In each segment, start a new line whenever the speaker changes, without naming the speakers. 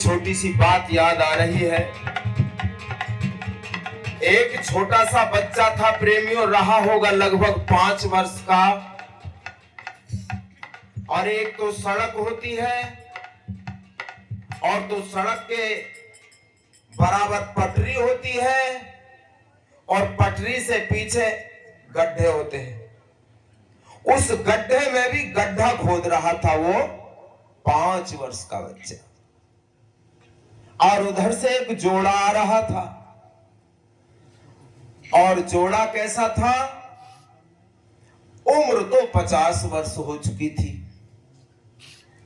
छोटी सी बात याद आ रही है। एक छोटा सा बच्चा था प्रेमियों, रहा होगा लगभग 5 वर्ष का। और एक तो सड़क होती है और तो सड़क के बराबर पटरी होती है और पटरी से पीछे गड्ढे होते हैं। उस गड्ढे में भी गड्ढा खोद रहा था वो 5 वर्ष का बच्चा। और उधर से एक जोड़ा आ रहा था और जोड़ा कैसा था? उम्र तो 50 वर्ष हो चुकी थी,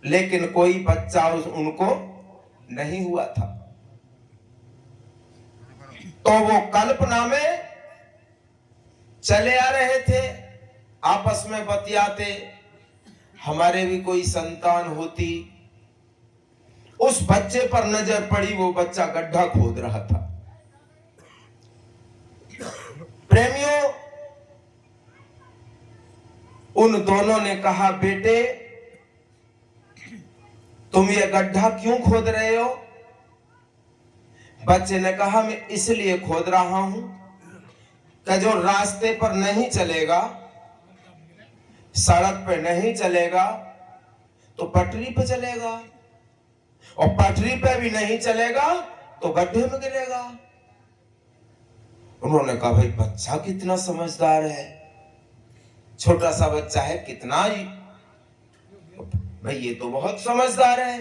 लेकिन कोई बच्चा उनको नहीं हुआ था। तो वो कल्पना में चले आ रहे थे, आपस में बतियाते, हमारे भी कोई संतान होती। उस बच्चे पर नजर पड़ी, वो बच्चा गड्ढा खोद रहा था। प्रेमियों, उन दोनों ने कहा, बेटे तुम ये गड्ढा क्यों खोद रहे हो? बच्चे ने कहा, मैं इसलिए खोद रहा हूं कि जो रास्ते पर नहीं चलेगा, सड़क पे नहीं चलेगा तो पटरी पे चलेगा, और पटरी पे भी नहीं चलेगा तो गड्ढे में गिरेगा। उन्होंने कहा, भाई बच्चा कितना समझदार है, छोटा सा बच्चा है, कितना ही, भाई ये तो बहुत समझदार है।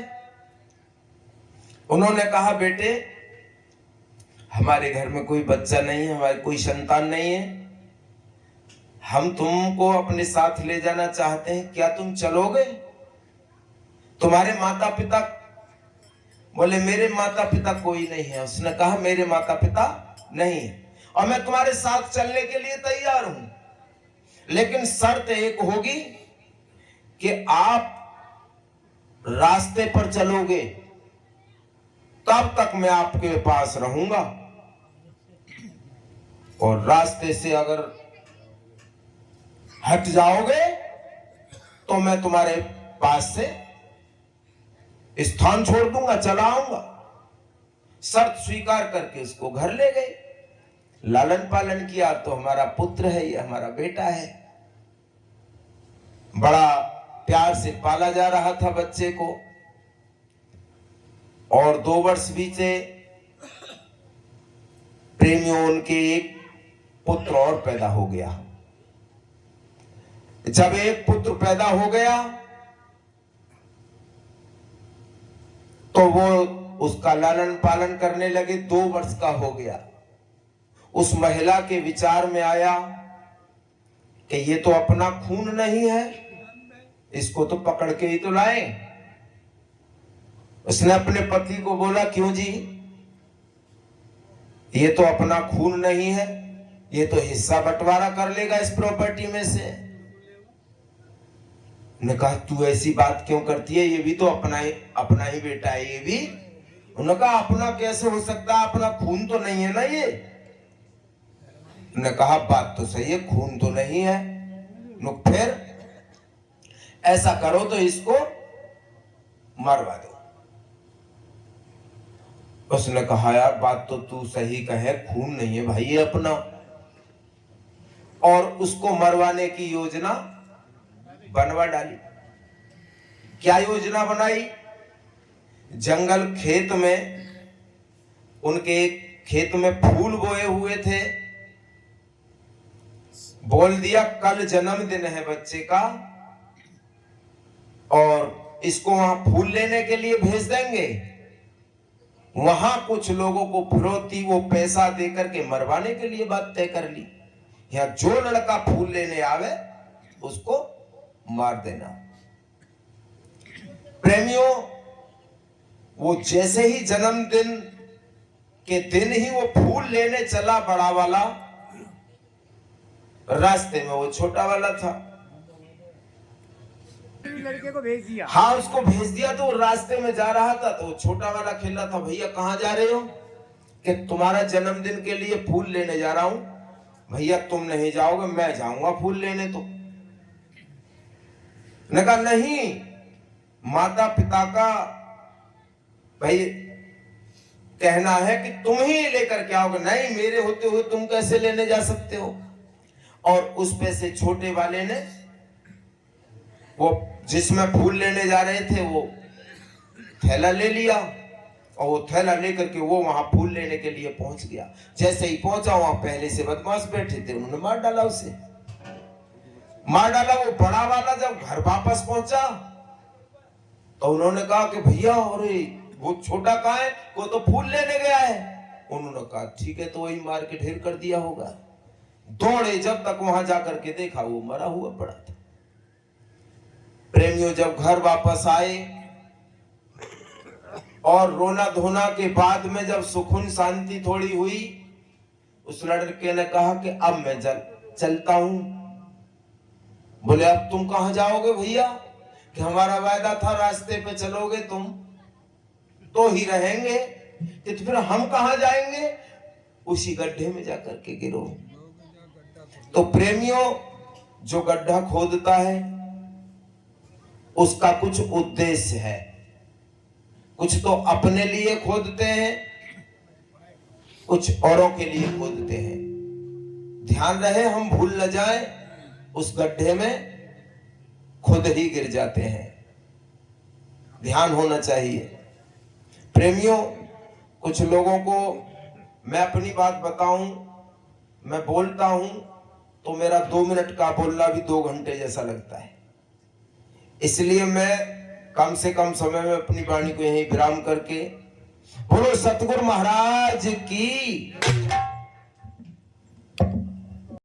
उन्होंने कहा, बेटे हमारे घर में कोई बच्चा नहीं है, हमारी कोई संतान नहीं है, हम तुमको अपने साथ ले जाना चाहते हैं, क्या तुम चलोगे? तुम्हारे माता पिता? बोले, मेरे माता पिता कोई नहीं है। उसने कहा, मेरे माता पिता नहीं है और मैं तुम्हारे साथ चलने के लिए तैयार हूं, लेकिन शर्त एक होगी कि आप रास्ते पर चलोगे, तब तक मैं आपके पास रहूंगा, और रास्ते से अगर हट जाओगे तो मैं तुम्हारे पास से स्थान छोड़ दूंगा, चला आऊंगा। शर्त स्वीकार करके उसको घर ले गए, लालन पालन किया। तो हमारा पुत्र है, ये हमारा बेटा है। बड़ा प्यार से पाला जा रहा था बच्चे को, और 2 वर्ष बीते। प्रेमियों, उनके एक पुत्र और पैदा हो गया। जब एक पुत्र पैदा हो गया तो वो उसका लालन पालन करने लगे। 2 वर्ष का हो गया। उस महिला के विचार में आया कि ये तो अपना खून नहीं है, इसको तो पकड़ के ही तो लाए। उसने अपने पति को बोला, क्यों जी, ये तो अपना खून नहीं है, ये तो हिस्सा बंटवारा कर लेगा इस प्रॉपर्टी में से। ने कहा, तू ऐसी बात क्यों करती है, ये भी तो अपना ही बेटा है ये भी। उन्होंने कहा, अपना कैसे हो सकता है, अपना खून तो नहीं है ना ये। ने कहा, बात तो सही है, खून तो नहीं है। फिर ऐसा करो तो इसको मरवा दो। उसने कहा, यार बात तो तू सही कहे, खून नहीं है भाई ये अपना। और उसको मरवाने की योजना बनवा डाली। क्या योजना बनाई? जंगल खेत में, उनके खेत में फूल बोए हुए थे। बोल दिया, कल जन्मदिन है बच्चे का और इसको वहां फूल लेने के लिए भेज देंगे। वहां कुछ लोगों को फिरौती, वो पैसा देकर के मरवाने के लिए बात तय कर ली। या जो लड़का फूल लेने आवे उसको मार देना। प्रेमियों, वो जैसे ही जन्मदिन के दिन ही वो फूल लेने चला, बड़ा वाला, रास्ते में वो छोटा वाला था।
लड़के को भेज दिया।
हाँ, उसको भेज दिया। तो रास्ते में जा रहा था तो छोटा वाला खेल रहा था, भैया कहाँ जा रहे हो? कि तुम्हारा जन्मदिन के लिए फूल लेने जा रहा हूं। भैया तुम नहीं जाओगे, मैं जाऊंगा फूल लेने। तो ने कहा, नहीं, माता पिता का भाई कहना है कि तुम ही लेकर के आओगे, नहीं मेरे होते हुए तुम कैसे लेने जा सकते हो। और उस पे से छोटे वाले ने वो जिसमें फूल लेने जा रहे थे वो थैला ले लिया, और वो थैला लेकर के वो वहां फूल लेने के लिए पहुंच गया। जैसे ही पहुंचा वहां पहले से बदमाश बैठे थे, उन्होंने मार डाला उसे, मार डाला। वो बड़ा वाला जब घर वापस पहुंचा तो उन्होंने कहा कि भैया अरे वो छोटा कहाँ है, वो तो फूल लेने गया है। उन्होंने कहा ठीक है, तो वही मार के ढेर कर दिया होगा। दौड़े, जब तक वहां जाकर के देखा वो मरा हुआ पड़ा था। प्रेमियों जब घर वापस आए और रोना धोना के बाद में जब सुकून शांति थोड़ी हुई, उस लड़के ने कहा कि अब मैं चलता हूं। बोले अब तुम कहां जाओगे भैया, कि हमारा वायदा था रास्ते पे चलोगे तुम तो ही रहेंगे, तो फिर हम कहां जाएंगे, उसी गड्ढे में जाकर के गिरो। तो प्रेमियों जो गड्ढा खोदता है उसका कुछ उद्देश्य है, कुछ तो अपने लिए खोदते हैं, कुछ औरों के लिए खोदते हैं। ध्यान रहे हम भूल न जाएं, उस गड्ढे में खुद ही गिर जाते हैं, ध्यान होना चाहिए। प्रेमियों कुछ लोगों को मैं अपनी बात बताऊं, मैं बोलता हूं तो मेरा 2 मिनट का बोलना भी 2 घंटे जैसा लगता है, इसलिए मैं कम से कम समय में अपनी वाणी को यहीं विराम करके बोलो सतगुरु महाराज की